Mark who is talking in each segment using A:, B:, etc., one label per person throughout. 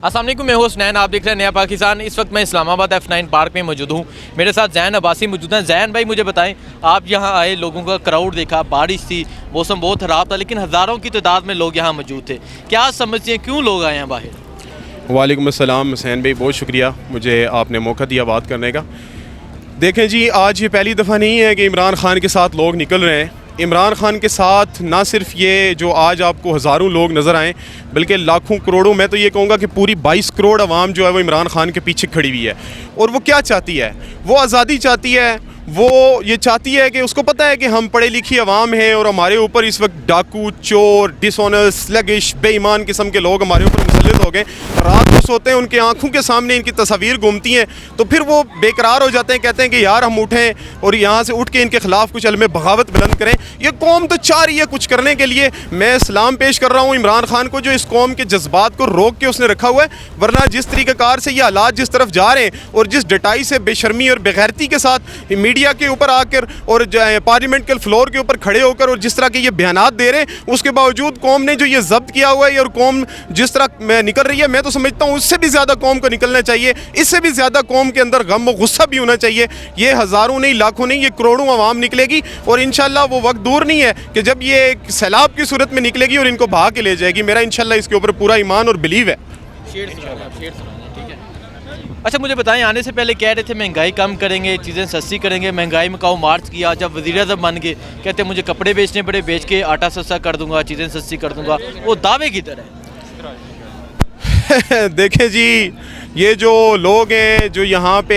A: अस्सलाम वालेकुम, मैं हूं हुसनैन। आप देख रहे हैं नया पाकिस्तान। इस वक्त मैं इस्लामाबाद F9 पार्क में मौजूद हूं। मेरे साथ ज़ैन अब्बासी मौजूद हैं। ज़ैन भाई, मुझे बताएं, आप यहां आए, लोगों का क्राउड देखा, बारिश थी, मौसम बहुत ख़राब था, लेकिन हज़ारों की तादाद में लोग यहां मौजूद थे। क्या समझते हैं क्यों लोग आए हैं बाहर?
B: वालेकुम अस्सलाम हुसैन भाई, बहुत शुक्रिया मुझे आपने मौका दिया बात करने का। देखें जी, आज ये पहली दफ़ा नहीं है कि इमरान ख़ान के साथ लोग निकल रहे हैं। इमरान ख़ान के साथ ना सिर्फ ये जो आज आपको हज़ारों लोग नज़र आएँ, बल्कि लाखों करोड़ों, मैं तो ये कहूँगा कि पूरी 22 करोड़ आवाम जो है वो इमरान ख़ान के पीछे खड़ी हुई है। और वो क्या चाहती है? वो आज़ादी चाहती है। वो ये चाहती है कि उसको पता है कि हम पढ़े लिखी आवाम हैं और हमारे ऊपर इस वक्त डाकू, चोर, डिसऑनर, स्लगिश, बेईमान किस्म के लोग हमारे ऊपर मुसल्लत हो गए। रात को सोते हैं, उनके आंखों के सामने इनकी तस्वीर घूमती हैं, तो फिर वो बेकरार हो जाते हैं, कहते हैं कि यार हम उठें और यहाँ से उठ के इनके ख़िलाफ़ कुछ अलम बगावत बुलंद करें। ये कौम तो चाह रही है कुछ करने के लिए। मैं सलाम पेश कर रहा हूँ इमरान ख़ान को, जो इस कौम के जज्बात को रोक के उसने रखा हुआ है। वरना जिस तरीक़ाकार से ये हालात जिस तरफ जा रहे हैं और जिस डटाई से, बेशर्मी और बेगैरती के साथ मीडिया के ऊपर आकर और पार्लियामेंट के फ्लोर के ऊपर खड़े होकर और जिस तरह के ये बयानात दे रहे हैं, उसके बावजूद कौम ने जो ये जब्त किया हुआ है और कौम जिस तरह निकल रही है, मैं तो समझता हूँ उससे भी ज़्यादा कौम को निकलना चाहिए। इससे भी ज़्यादा कौम के अंदर गम व गुस्सा भी होना चाहिए। ये हज़ारों नहीं, लाखों नहीं, ये करोड़ों आवाम निकलेगी और इंशाल्लाह वो वक्त दूर नहीं है कि जब ये एक सैलाब की सूरत में निकलेगी और इनको बहा के ले जाएगी। मेरा इंशाल्लाह इसके ऊपर पूरा ईमान और बिलीव है।
A: अच्छा, मुझे बताएं, आने से पहले कह रहे थे महंगाई कम करेंगे, चीज़ें सस्ती करेंगे, महंगाई में काऊ मार्च किया। जब वज़ीर-ए-आज़म बन गए, कहते मुझे कपड़े बेचने पड़े, बेच के आटा सस्ता कर दूंगा, चीज़ें सस्ती कर दूंगा। वो दावे की तरह
B: देखें जी, ये जो लोग हैं जो यहाँ पे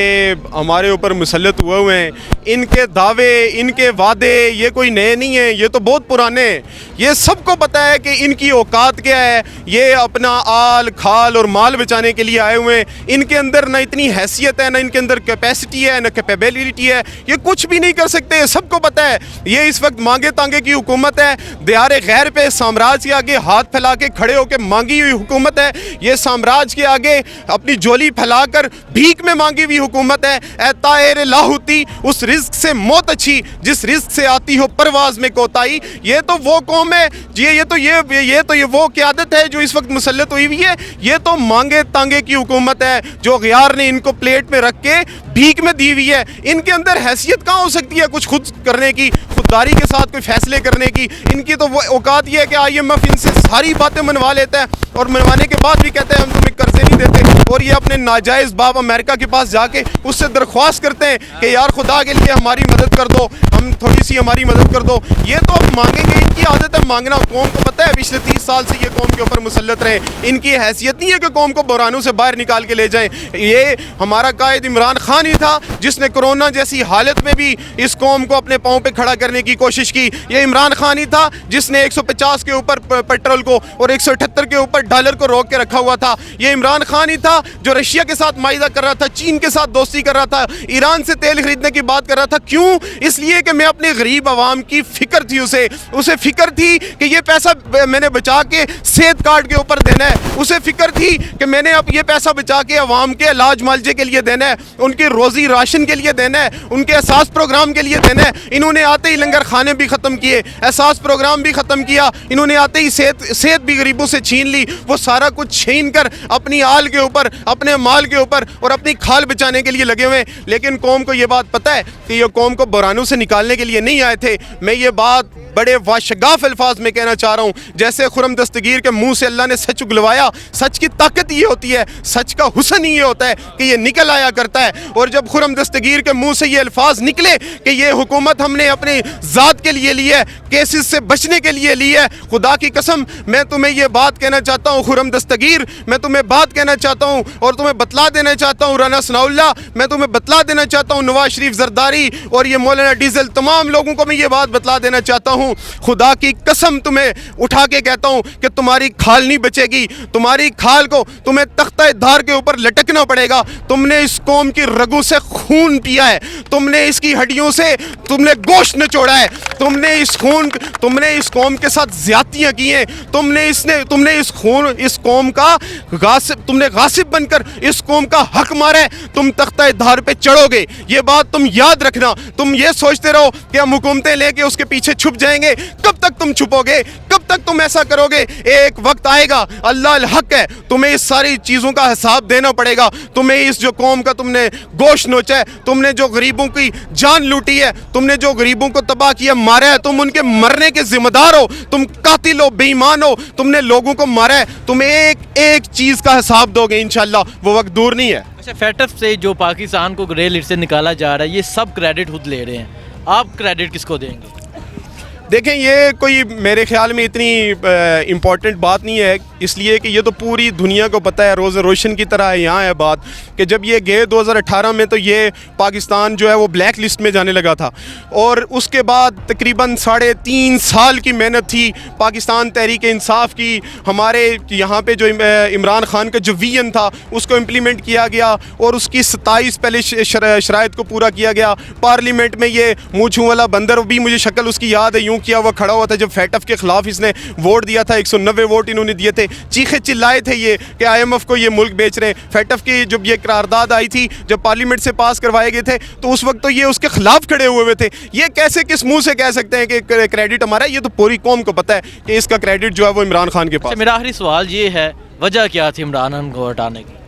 B: हमारे ऊपर मुसल्लत हुए हैं, इनके दावे, इनके वादे ये कोई नए नहीं हैं, ये तो बहुत पुराने हैं। ये सबको पता है कि इनकी औकात क्या है। ये अपना आल खाल और माल बचाने के लिए आए हुए हैं। इनके अंदर ना इतनी हैसियत है, ना इनके अंदर कैपेसिटी है, ना कैपेबिलिटी है। ये कुछ भी नहीं कर सकते, सबको पता है। ये इस वक्त मांगे तांगे की हुकूमत है। दियारे गैर पे साम्राज्य के आगे हाथ फैला के खड़े होकर मांगी हुई हुकूमत है। ये साम्राज्य के आगे अपनी झोली फैलाकर भीख में मांगी हुई हुकूमत है। ऐ ताएर लाहुती, उस रिस्क से मौत अच्छी जिस रिस्क से आती हो परवाज में कोताही। ये तो वो कौम है, ये तो वो क़यादत है जो इस वक्त मुसल्लत हुई हुई है। ये तो मांगे तांगे की हुकूमत है जो ग़ियार ने इनको प्लेट में रख के भीख में दी हुई है। इनके अंदर हैसियत कहाँ हो सकती है कुछ खुद करने की, खुददारी के साथ कोई फैसले करने की? इनकी तो वो औकात ये है कि IMF इनसे सारी बातें मनवा लेता है और मनवाने के बाद भी कहते हैं हम तुम्हें कर्जे नहीं देते। और ये अपने नाजायज़ बाप अमेरिका के पास जाके उससे दरख्वास्त करते हैं कि यार खुदा के लिए हमारी मदद कर दो, हम थोड़ी सी हमारी मदद कर दो। ये तो अब मांगेंगे, इनकी आदत है मांगना। कौम को पता है पिछले 30 साल से ये कौम के ऊपर मुसल्लत रहे। इनकी हैसियत नहीं है कि कौम को बहरानों से बाहर निकाल के ले जाएं। ये हमारा कायद इमरान खान ही था जिसने कोरोना जैसी हालत में भी इस कौम को अपने पाँव पे खड़ा करने की कोशिश की। ये इमरान खान ही था जिसने 150 के ऊपर पेट्रोल को और 178 के ऊपर डॉलर को रोक के रखा हुआ था। ये इमरान खान ही था जो रशिया के साथ माइदा कर रहा था, चीन के साथ दोस्ती कर रहा था, ईरान से तेल खरीदने की बात कर रहा था। क्यों? इसलिए कि मैं अपने गरीब आवाम की फिक्र थी, उसे फिक्र थी कि ये पैसा मैंने बचा के सेहत कार्ड के ऊपर देना है। उसे फिक्र थी कि मैंने अब ये पैसा बचा के अवाम के इलाज मालजे के लिए देना है, उनकी रोज़ी राशन के लिए देना है, उनके एहसास प्रोग्राम के लिए देना है। इन्होंने आते ही लंगर खाने भी ख़त्म किए, एहसास प्रोग्राम भी ख़त्म किया। इन्होंने आते ही सेहत भी गरीबों से छीन ली। वो सारा कुछ छीन कर अपनी आल के ऊपर, अपने माल के ऊपर और अपनी खाल बचाने के लिए लगे हुए हैं। लेकिन कौम को ये बात पता है कि ये कौम को बहरानों से निकालने के लिए नहीं आए थे। मैं ये बात बड़े वाशगाफ अल्फाज में कहना चाह रहा हूँ। जैसे खुरम दस्तगीर के मुंह से अल्लाह ने सच उगलवाया, सच की ताकत ये होती है, सच का हुस्न ही ये होता है कि ये निकल आया करता है। और जब खुरम दस्तगीर के मुंह से ये अल्फाज निकले कि ये हुकूमत हमने अपनी ज़ात के लिए ली है, केसेस से बचने के लिए ली है, खुदा की कसम मैं तुम्हें ये बात कहना चाहता हूँ खुरम दस्तगीर, मैं तुम्हें बात कहना चाहता हूँ और तुम्हें बतला देना चाहता हूँ राना सनाउल्लाह, मैं तुम्हें बतला देना चाहता हूँ नवाज शरीफ जरदारी और ये मौलाना डीजल, तमाम लोगों को मैं ये बात बतला देना चाहता हूँ। खुदा की कसम तुम्हें उठा के कहता हूं कि तुम्हारी खाल नहीं बचेगी। तुम्हारी खाल को तुम्हें तख्ता धार के ऊपर लटकना पड़ेगा। तुमने इस कौम की रगों से खून पिया है, तुमने इसकी हड्डियों से तुमने गोश्त निचोड़ा है, तुमने इस कौम के साथ ज्यादतियां की हैं, तुमने इस कौम का गासिब बनकर इस कौम का हक मारा है। तुम तख्ता धार पे चढ़ोगे, ये बात तुम याद रखना। तुम ये सोचते रहो कि हम हुकूमतें लेके उसके पीछे छुप जाएंगे جائیں گے؟ کب تک تم چھپوگے؟ کب تک تم ایسا کرو گے؟ ایک وقت آئے گا، اللہ الحق ہے، تمہیں اس ساری چیزوں کا حساب دینا پڑے گا. تمہیں اس جو قوم کا تم نے گوشت نوچا ہے، تم نے جو غریبوں کی جان لوٹی ہے، تم نے جو غریبوں کو تباہ کیا، مارا ہے، تم ان کے مرنے کے ذمہ دار ہو، تم قاتل ہو، بے ایمان ہو، تم نے لوگوں کو مارا ہے، تم ایک چیز کا حساب دو گے انشاءاللہ. وہ وقت دور نہیں ہے.
A: اچھا، فیٹف سے جو پاکستان کو ریل سے نکالا جا رہا ہے، یہ سب کریڈٹ خود لے رہے ہیں، آپ کریڈٹ کس کو دیں گے؟
B: دیکھیں، یہ کوئی میرے خیال میں اتنی امپورٹنٹ بات نہیں ہے، اس لیے کہ یہ تو پوری دنیا کو پتہ ہے، روز روشن کی طرح یہاں ہے بات کہ جب یہ گئے 2018 میں تو یہ پاکستان جو ہے وہ بلیک لسٹ میں جانے لگا تھا، اور اس کے بعد تقریباً 3.5 سال کی محنت تھی پاکستان تحریک انصاف کی. ہمارے یہاں پہ جو عمران خان کا جو ویژن تھا اس کو امپلیمنٹ کیا گیا، اور اس کی 27 پہلے شرائط کو پورا کیا گیا. پارلیمنٹ میں یہ مونچھوں والا بندر بھی مجھے شکل اس کی یاد ہے، یوں کیا ہوا کھڑا ہوا تھا جب فیٹف کے خلاف اس نے ووٹ دیا تھا. 190 ووٹ انہوں نے دیے تھے. چیخے چلائے تھے یہ کہ IMF کو یہ ملک بیچ رہے ہیں. فیٹف کی جب یہ قرارداد آئی تھی، جب پارلیمنٹ سے پاس کروائے گئے تھے، تو اس وقت تو یہ اس کے خلاف کھڑے ہوئے تھے. یہ کیسے کس منہ سے کہہ سکتے ہیں کہ کریڈٹ ہمارا ہے؟ یہ تو پوری قوم کو پتہ ہے کہ اس کا کریڈٹ جو ہے وہ عمران خان کے پاس.
A: میرا آخری سوال یہ ہے، وجہ کیا تھی عمران خان کو ہٹانے کی؟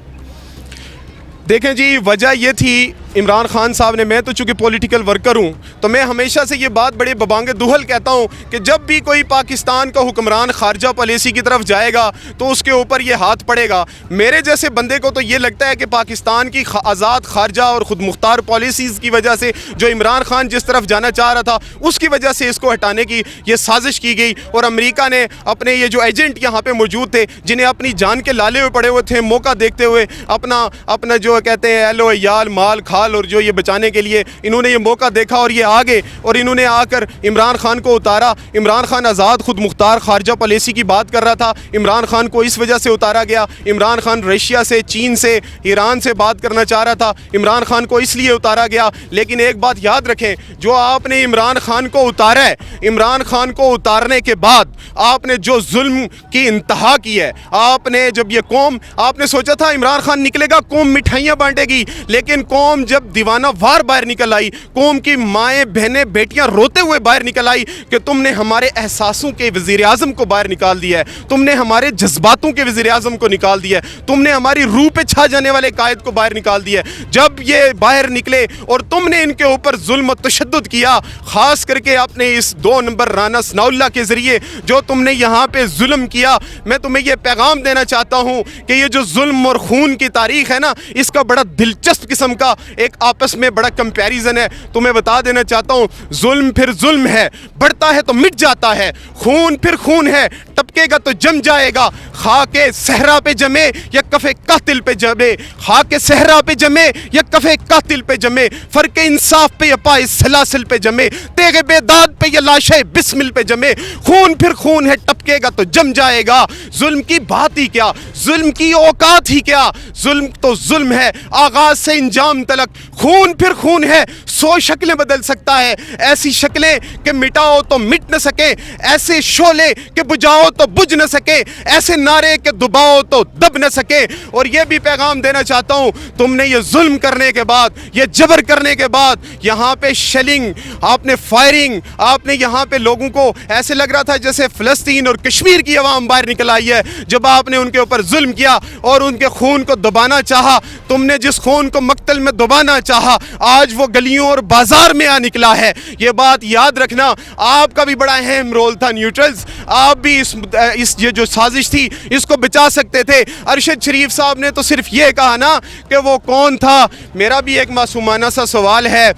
B: دیکھیں جی، وجہ یہ تھی عمران خان صاحب نے، میں تو چونکہ پولیٹیکل ورکر ہوں تو میں ہمیشہ سے یہ بات بڑے ببانگ دہل کہتا ہوں کہ جب بھی کوئی پاکستان کا حکمران خارجہ پالیسی کی طرف جائے گا تو اس کے اوپر یہ ہاتھ پڑے گا. میرے جیسے بندے کو تو یہ لگتا ہے کہ پاکستان کی آزاد خارجہ اور خود مختار پالیسیز کی وجہ سے جو عمران خان جس طرف جانا چاہ رہا تھا اس کی وجہ سے اس کو ہٹانے کی یہ سازش کی گئی. اور امریکہ نے اپنے یہ جو ایجنٹ یہاں پہ موجود تھے، جنہیں اپنی جان کے لالے ہوئے پڑے ہوئے تھے، موقع دیکھتے ہوئے اپنا جو کہتے ہیں اہل و عیال، مال کھال اور جو یہ بچانے کے لیے انہوں نے یہ موقع دیکھا اور یہ آگے اور انہوں نے آ کر عمران خان کو اتارا. عمران خان آزاد خود مختار خارجہ پالیسی کی بات کر رہا تھا. عمران خان کو اس وجہ سے اتارا گیا. عمران خان رشیا سے، چین سے، ایران سے بات کرنا چاہ رہا تھا. عمران خان کو اس لیے اتارا گیا. لیکن ایک بات یاد رکھیں، جو آپ نے عمران خان کو اتارا ہے، عمران خان کو اتارنے کے بعد آپ نے جو ظلم کی انتہا کی ہے، آپ نے جب یہ قوم، آپ نے سوچا تھا عمران خان نکلے گا قوم مٹھائیاں بانٹے گی، لیکن قوم جب دیوانہ وار باہر نکل آئی، قوم کی مائیں بہنیں بیٹیاں روتے ہوئے باہر نکل آئی کہ تم نے ہمارے احساسوں کے وزیر اعظم کو باہر نکال دیا ہے، تم نے ہمارے جذباتوں کے وزیر اعظم کو نکال دیا ہے، تم نے ہماری روح پہ چھا جانے والے قائد کو باہر نکال دیا ہے. جب یہ باہر نکلے اور تم نے ان کے اوپر ظلم و تشدد کیا، خاص کر کے اپنے اس 2 نمبر رانا ثناء اللہ کے ذریعے جو تم نے یہاں پہ ظلم کیا، میں تمہیں یہ پیغام دینا چاہتا ہوں کہ یہ جو ظلم اور خون کی تاریخ ہے نا، اس کا بڑا دلچسپ قسم کا ایک آپس میں بڑا کمپیریزن ہے. تمہیں بتا دینا چاہتا ہوں، ظلم پھر ظلم ہے، بڑھتا ہے تو مٹ جاتا ہے. خون پھر خون ہے، ٹپکے گا تو جم جائے گا. خاک صحرا پہ جمے یا کفے قاتل پہ جمے، خاک صحرا پہ جمے یا کفے قاتل پہ جمے، فرق انصاف پہ یا پائے سلاسل پہ جمے، تیغ بیداد پہ یا لاشے بسمل پہ جمے. خون پھر خون ہے، ٹپکے گا تو جم جائے گا. ظلم کی بات ہی کیا، ظلم کی اوقات ہی کیا. ظلم تو ظلم ہے، آغاز سے انجام تلک. خون پھر خون ہے، 100 شکلیں بدل سکتا ہے. ایسی شکلیں کہ مٹاؤ تو مٹ نہ سکے، ایسے شعلے کہ بجھاؤ تو بجھ نہ سکے، ایسے نعرے کہ دباؤ تو دب نہ سکے. اور یہ بھی پیغام دینا چاہتا ہوں، تم نے یہ ظلم کرنے کے بعد، یہ جبر کرنے کے بعد، یہاں پہ شیلنگ، آپ نے فائرنگ، آپ نے یہاں پہ لوگوں کو ایسے لگ رہا تھا جیسے فلسطین اور کشمیر کی عوام باہر نکل آئی ہے. جب آپ نے ان کے اوپر ظلم کیا اور ان کے خون کو دبانا چاہا، تم نے جس خون کو مقتل میں دبانا چاہا، آج وہ گلیوں اور بازار میں آ نکلا ہے. یہ بات یاد رکھنا، آپ کا بھی بڑا اہم رول تھا نیوٹرلز. آپ بھی اس یہ جو سازش تھی اس کو بچا سکتے تھے. ارشد شریف صاحب نے تو صرف یہ کہا نا کہ وہ کون تھا. میرا بھی ایک معصومانہ سا سوال ہے،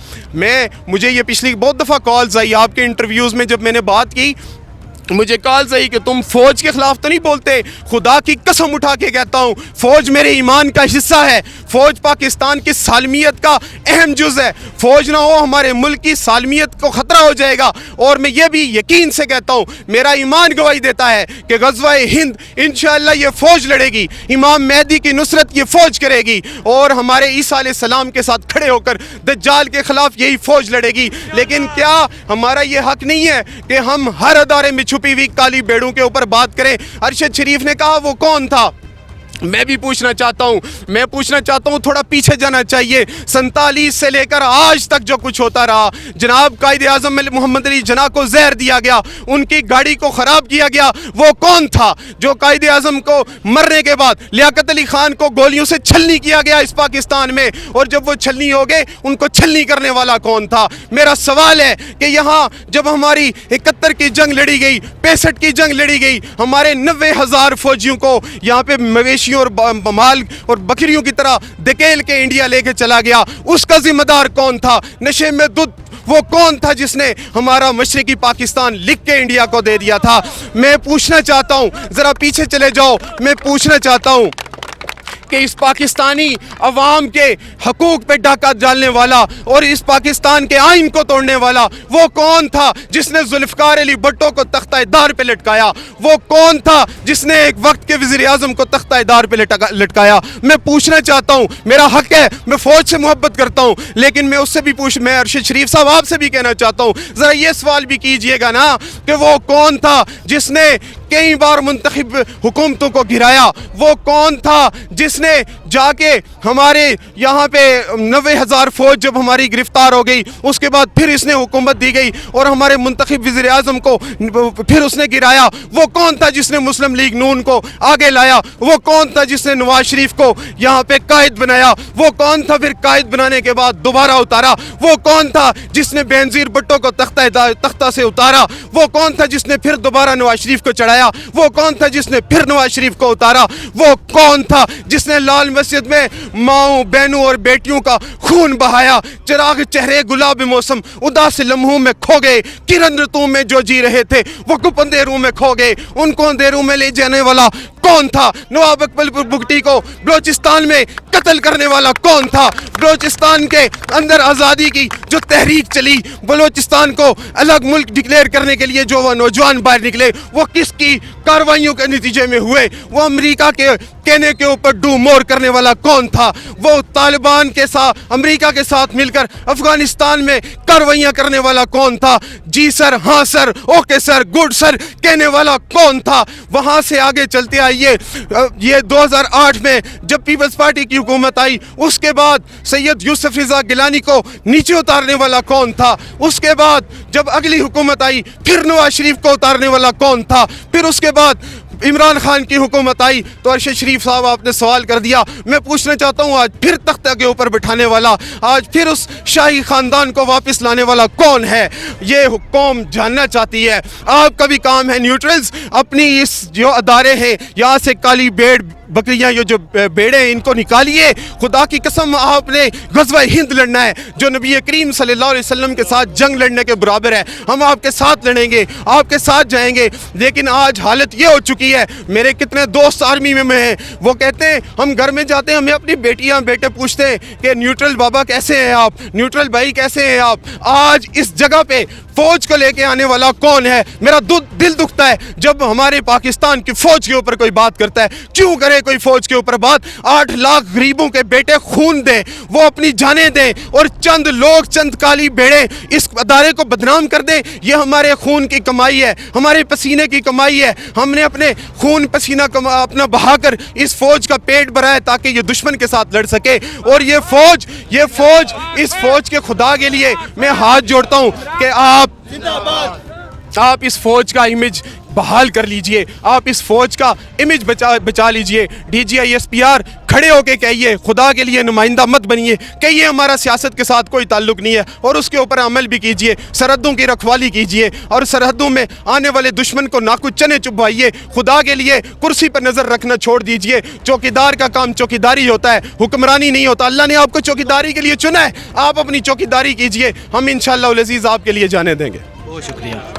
B: مجھے یہ پچھلی بہت دفعہ کالز آئی آپ کے انٹرویوز میں، جب میں نے بات کی مجھے کال صحیح کہ تم فوج کے خلاف تو نہیں بولتے. خدا کی قسم اٹھا کے کہتا ہوں، فوج میرے ایمان کا حصہ ہے. فوج پاکستان کی سالمیت کا اہم جز ہے. فوج نہ ہو ہمارے ملک کی سالمیت کو خطرہ ہو جائے گا. اور میں یہ بھی یقین سے کہتا ہوں، میرا ایمان گواہی دیتا ہے کہ غزوہ ہند انشاءاللہ یہ فوج لڑے گی. امام مہدی کی نصرت یہ فوج کرے گی، اور ہمارے عیسیٰ علیہ السلام کے ساتھ کھڑے ہو کر دجال کے خلاف یہی فوج لڑے گی. لیکن کیا ہمارا یہ حق نہیں ہے کہ ہم ہر ادارے میں چھپی ہوئی کالی بیڑوں کے اوپر بات کریں؟ ارشد شریف نے کہا وہ کون تھا؟ मैं भी पूछना चाहता हूँ थोड़ा पीछे जाना चाहिए। 47 से लेकर आज तक जो कुछ होता रहा, जनाब कायदे आज़म मोहम्मद अली जिन्ना को जहर दिया गया, उनकी गाड़ी को ख़राब किया गया, वो कौन था? जो कायदे आज़म को मरने के बाद लियाकत अली ख़ान को गोलियों से छलनी किया गया इस पाकिस्तान में, और जब वो छलनी हो गए उनको छलनी करने वाला कौन था? मेरा सवाल है कि यहाँ जब हमारी 71 की जंग लड़ी गई, 65 की जंग लड़ी गई, हमारे 90,000 फौजियों को यहाँ पे मवेशियों और माल और बकरियों की तरह धकेल के इंडिया लेके चला गया, उसका जिम्मेदार कौन था? नशे में दूध वो कौन था जिसने हमारा मशरकी पाकिस्तान लिख के इंडिया को दे दिया था? मैं पूछना चाहता हूँ, ज़रा पीछे चले जाओ, मैं पूछना चाहता हूँ कि इस पाकिस्तानी अवाम के हकूक़ पे डाका डालने वाला और इस पाकिस्तान के आइन को तोड़ने वाला वो कौन था जिसने जुल्फ़िकार अली भुट्टो को तख्ता-ए-दार पे लटकाया? वो कौन था जिसने एक वक्त के वज़ीर-ए-आज़म को तख्ता-ए-दार पे लटकाया? मैं पूछना चाहता हूँ, मेरा हक़ है, मैं फ़ौज से मोहब्बत करता हूँ, लेकिन मैं उससे भी मैं अरशद शरीफ साहब आपसे भी कहना चाहता हूँ, ज़रा ये सवाल भी कीजिएगा ना कि वो कौन था जिसने कई बार मुंतखब हुकूमतों को गिराया? वो कौन था जिसने जाके हमारे यहाँ पे 90,000 फौज जब हमारी गिरफ्तार हो गई, उसके बाद फिर इसने हुकूमत दी गई और हमारे मुंतखब वज़ीर आज़म को फिर उसने गिराया? वो कौन था जिसने मुस्लिम लीग नून को आगे लाया? वो कौन था जिसने नवाज शरीफ को यहाँ पे कायद बनाया? वो कौन था फिर कायद बनाने के बाद दोबारा उतारा? वो कौन था जिसने बेनज़ीर भुट्टो को तख्ता से उतारा? वो कौन था जिसने फिर दोबारा नवाज शरीफ को चढ़ाया? वो कौन था जिसने फिर नवाज शरीफ को उतारा? वो कौन था जिसने लाल मस्जिद में माओ बहनों और बेटियों का खून बहाया? चिराग चेहरे गुलाब मौसम उदास लम्हों में खो गए, किरण ऋतु में जो जी रहे थे वो गुप अंधेरों में खो गए, उनको अंधेरों में ले जाने वाला कौन था? नवाब अकबर भुट्टी को बलोचिस्तान में कत्ल करने वाला कौन था? बलोचिस्तान के अंदर आज़ादी की जो तहरीक चली, बलोचिस्तान को अलग मुल्क डिक्लेयर करने के लिए जो वो नौजवान बाहर निकले, वो किसकी कार्रवाइयों के नतीजे में हुए? वो अमेरिका के कहने के ऊपर डू मोर करने वाला कौन था? वो तालिबान के साथ अमेरिका के साथ मिलकर अफगानिस्तान में कार्रवाइयाँ करने वाला कौन था? जी सर, हाँ sir, okay sir, good sir कहने वाला कौन था? वहाँ से आगे चलते आइए, ये 2008 में जब पीपल्स पार्टी की हुकूमत आई, उसके बाद सैयद यूसुफ रिज़ा गिलानी को नीचे उतारने वाला कौन था? उसके बाद जब अगली हुकूमत आई फिर नवाज शरीफ को उतारने वाला कौन था? फिर उसके बाद इमरान खान की हुकूमत आई तो अरशद शरीफ साहब आपने सवाल कर दिया। मैं पूछना चाहता हूँ, आज फिर तख्ते के ऊपर बिठाने वाला, आज फिर उस शाही ख़ानदान को वापस लाने वाला कौन है? ये कौम जानना चाहती है। आपका भी काम है न्यूट्रल्स, अपनी इस जो अदारे हैं यहाँ से काली भेड़ बकरियां, ये जो बेड़े हैं इनको निकालिए। खुदा की कसम आपने ग़ज़वा हिंद लड़ना है जो नबी करीम सल्लल्लाहु अलैहि वसल्लम के साथ जंग लड़ने के बराबर है। हम आपके साथ लड़ेंगे, आपके साथ जाएंगे, लेकिन आज हालत ये हो चुकी है, मेरे कितने दोस्त आर्मी में हैं, वो कहते हैं हम घर में जाते हैं, हमें अपनी बेटियां बेटे पूछते हैं कि न्यूट्रल बाबा कैसे हैं आप, न्यूट्रल भाई कैसे हैं आप? आज इस जगह पे फौज को लेके आने वाला कौन है? मेरा दिल दुखता है जब हमारे पाकिस्तान की फौज के ऊपर कोई बात करता है। क्यों करे कोई फौज के ऊपर बात? 8 लाख गरीबों के बेटे खून दें, वो अपनी जानें दें, और चंद लोग, चंद काली भेड़ें इस अदारे को बदनाम कर दें। ये हमारे खून की कमाई है, हमारे पसीने की कमाई है। हमने अपने खून पसीना अपना बहाकर इस फौज का पेट भरा है ताकि ये दुश्मन के साथ लड़ सके। और ये फौज इस फौज के खुदा के लिए मैं हाथ जोड़ता हूँ कि आप इस फौज का इमेज बहाल कर लीजिए, आप इस फौज का इमेज बचा लीजिए। DGI SPR खड़े होके कहिए, खुदा के लिए नुमाइंदा मत बनिए, कहिए हमारा सियासत के साथ कोई ताल्लुक नहीं है, और उसके ऊपर अमल भी कीजिए। सरहदों की रखवाली कीजिए और सरहदों में आने वाले दुश्मन को नाकुच चने चुभवाइए। खुदा के लिए कुर्सी पर नज़र रखना छोड़ दीजिए। चौकीदार का काम चौकीदारी होता है, हुक्मरानी नहीं होता। अल्लाह ने आपको चौकीदारी के लिए चुना है, आप अपनी चौकीदारी कीजिए। हम इंशाअल्लाह अज़ीज़ आपके लिए जाने देंगे।
A: बहुत शुक्रिया।